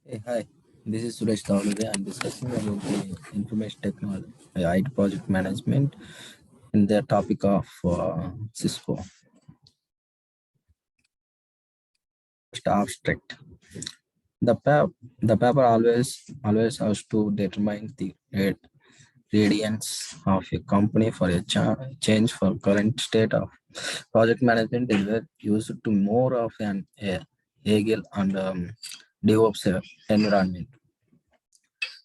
Hey, hi. This is Suresh Tawlure. I'm discussing about the information technology, IT project management, in the topic of Cisco. Just abstract. The paper always has to determine the radiance of a company for a change for current state of project management is used to more of an Agile and DevOps environment.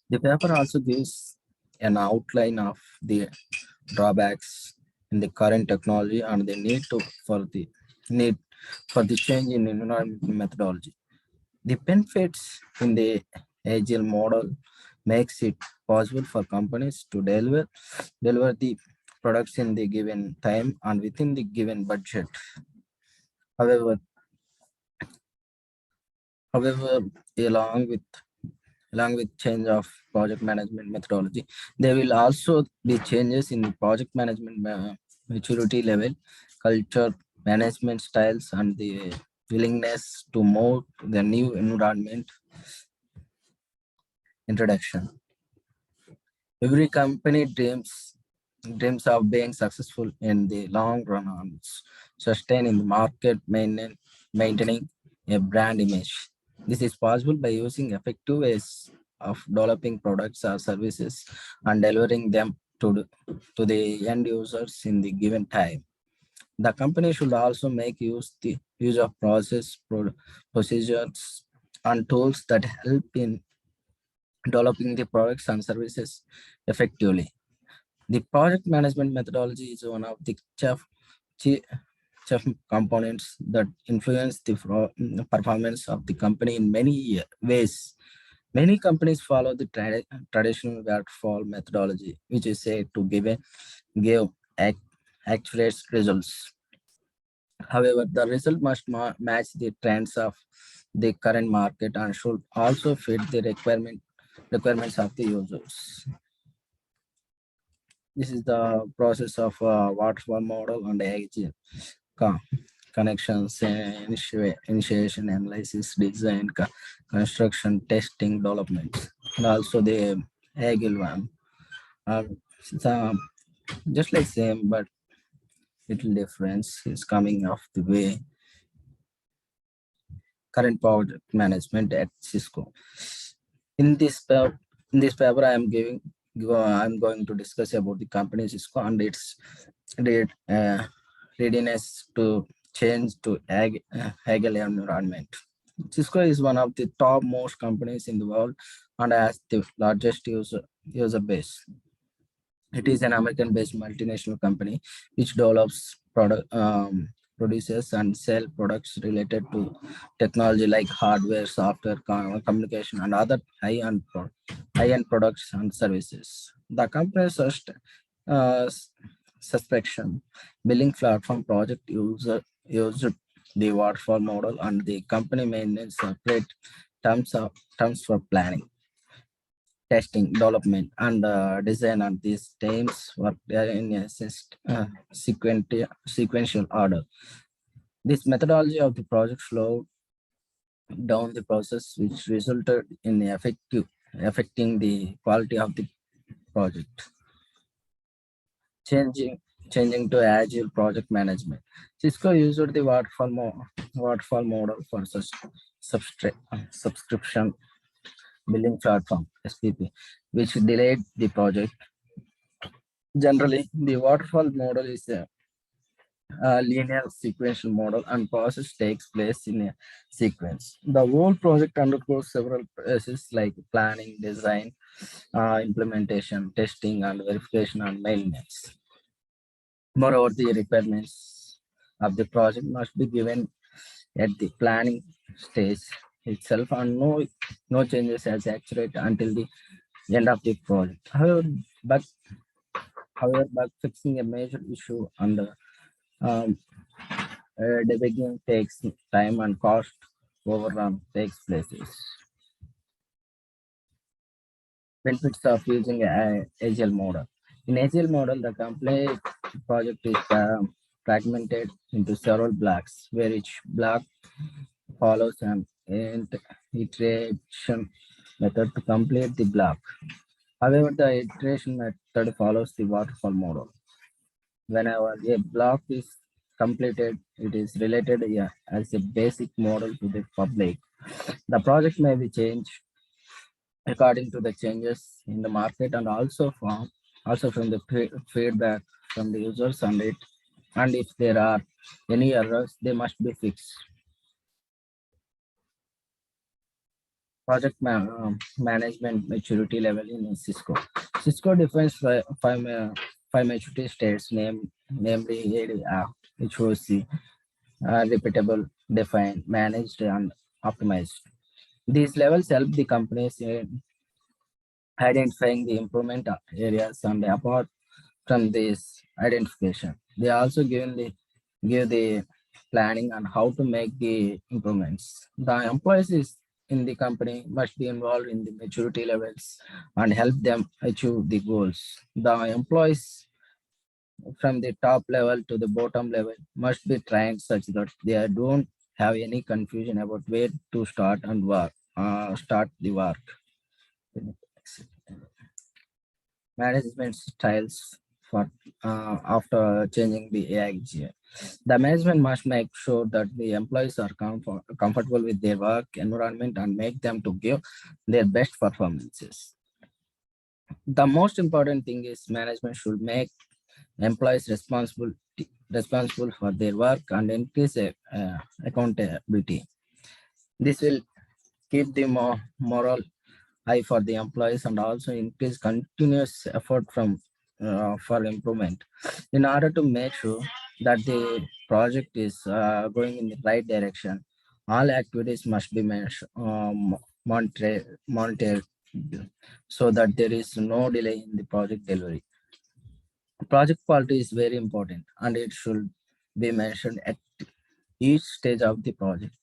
The paper also gives an outline of the drawbacks in the current technology and the need for the change in environment methodology. The benefits in the agile model makes it possible for companies to deliver the products in the given time and within the given budget. However, however, along with along with change of project management methodology, there will also be changes in the project management maturity level, culture, management styles, and the willingness to move to the new environment introduction. Every company dreams of being successful in the long run and sustaining the market, maintaining a brand image. This is possible by using effective ways of developing products or services and delivering them to the end users in the given time. The company should also make use of procedures and tools that help in developing the products and services effectively. The project management methodology is one of the chief components that influence the performance of the company in many ways. Many companies follow the traditional waterfall methodology, which is said to give accurate results. However, the result must match the trends of the current market and should also fit the requirements of the users. This is the process of waterfall model and agile co- connections, initiation, analysis, design, construction, testing, development, and also the agile one. Uh, it's, just like same, but little difference is coming of the way current project management at Cisco. In this paper, I'm going to discuss about the company Cisco and its readiness to change to agile environment. Cisco is one of the top most companies in the world and has the largest user base. It is an American-based multinational company which develops produces and sell products related to technology like hardware, software, communication, and other high-end products and services. The company's uh, suspension billing platform project used the waterfall model, and the company maintains separate terms for planning, testing, development, and design, and these teams work in a sequential order. This methodology of the project slowed down the process, which resulted in affecting the quality of the project. Changing changing to agile project management. Cisco used the waterfall model for such subscription billing platform (SPP), which delayed the project. Generally, the waterfall model is a linear sequential model and process takes place in a sequence. The whole project undergoes several phases like planning, design, implementation, testing, and verification and maintenance. Moreover, the requirements of the project must be given at the planning stage itself, and no changes as accurate until the end of the project. But however, bug fixing a major issue and um, debugging takes time and cost overrun takes places. Benefits of using a agile model. In agile model, the complete project is fragmented into several blocks, where each block follows an iteration method to complete the block. However, the iteration method follows the waterfall model. Whenever a block is completed, it is related, yeah, as a basic model to the public. The project may be changed according to the changes in the market and also from the feedback from the users and if there are any errors, they must be fixed. Management maturity level in Cisco. Cisco defines five maturity states, namely HOC, repeatable, defined, managed, and optimized. These levels help the companies in identifying the improvement areas, and apart from this identification, they also give the planning on how to make the improvements. The employees in the company must be involved in the maturity levels and help them achieve the goals. The employees from the top level to the bottom level must be trained such that they don't have any confusion about where to start the work. Management styles for after changing the AIGA. The management must make sure that the employees are comfortable with their work environment and make them to give their best performances. The most important thing is management should make employees responsible for their work and increase accountability. This will keep the moral high for the employees and also increase continuous effort for improvement. In order to make sure that the project is going in the right direction, all activities must be monitored so that there is no delay in the project delivery. Project quality is very important and it should be mentioned at each stage of the project.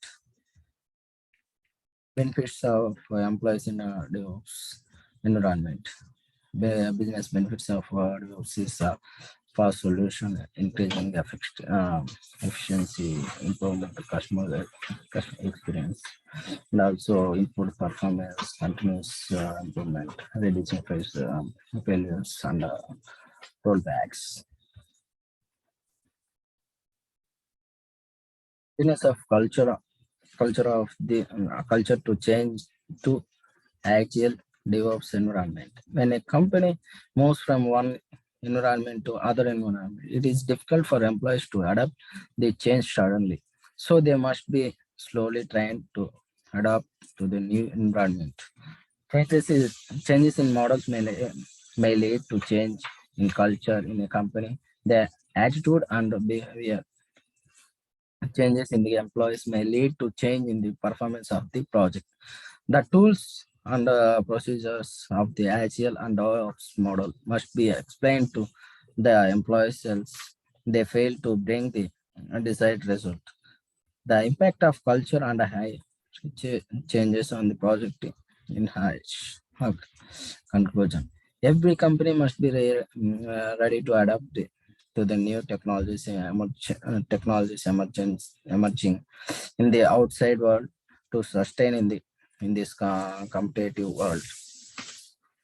Benefits of employees in a DevOps environment. Business benefits of DevOps is fast solution, increasing efficiency, improvement of customer experience, and also improved performance, continuous improvement, reducing failures and rollbacks. Business of culture to change to actual DevOps environment. When a company moves from one environment to other environment, it is difficult for employees to adapt the change suddenly. So they must be slowly trained to adapt to the new environment. Changes in models may lead to change in culture in a company. The attitude and behavior changes in the employees may lead to change in the performance of the project. The tools and procedures of the Agile and DevOps model must be explained to the employees else they fail to bring the desired result. The impact of culture and changes on the project in high conclusion. Every company must be ready to adapt to the new technologies emerging in the outside world to sustain in this competitive world.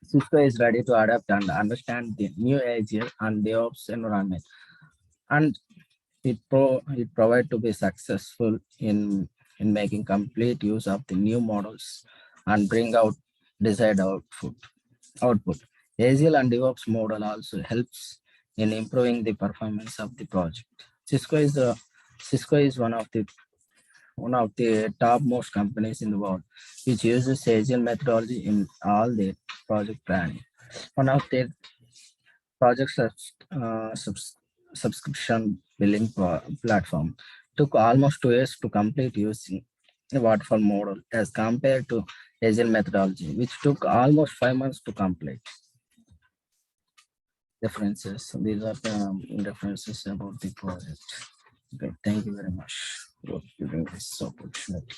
Cisco is ready to adapt and understand the new Agile and DevOps environment, and it provide to be successful in making complete use of the new models and bring out desired output. Agile and DevOps model also helps in improving the performance of the project. Cisco is one of the top most companies in the world, which uses Agile methodology in all their project planning. One of their project subscription billing platform took almost 2 years to complete using the waterfall model as compared to Agile methodology, which took almost 5 months to complete. References. These are the references about the project. Okay, thank you very much for giving this opportunity.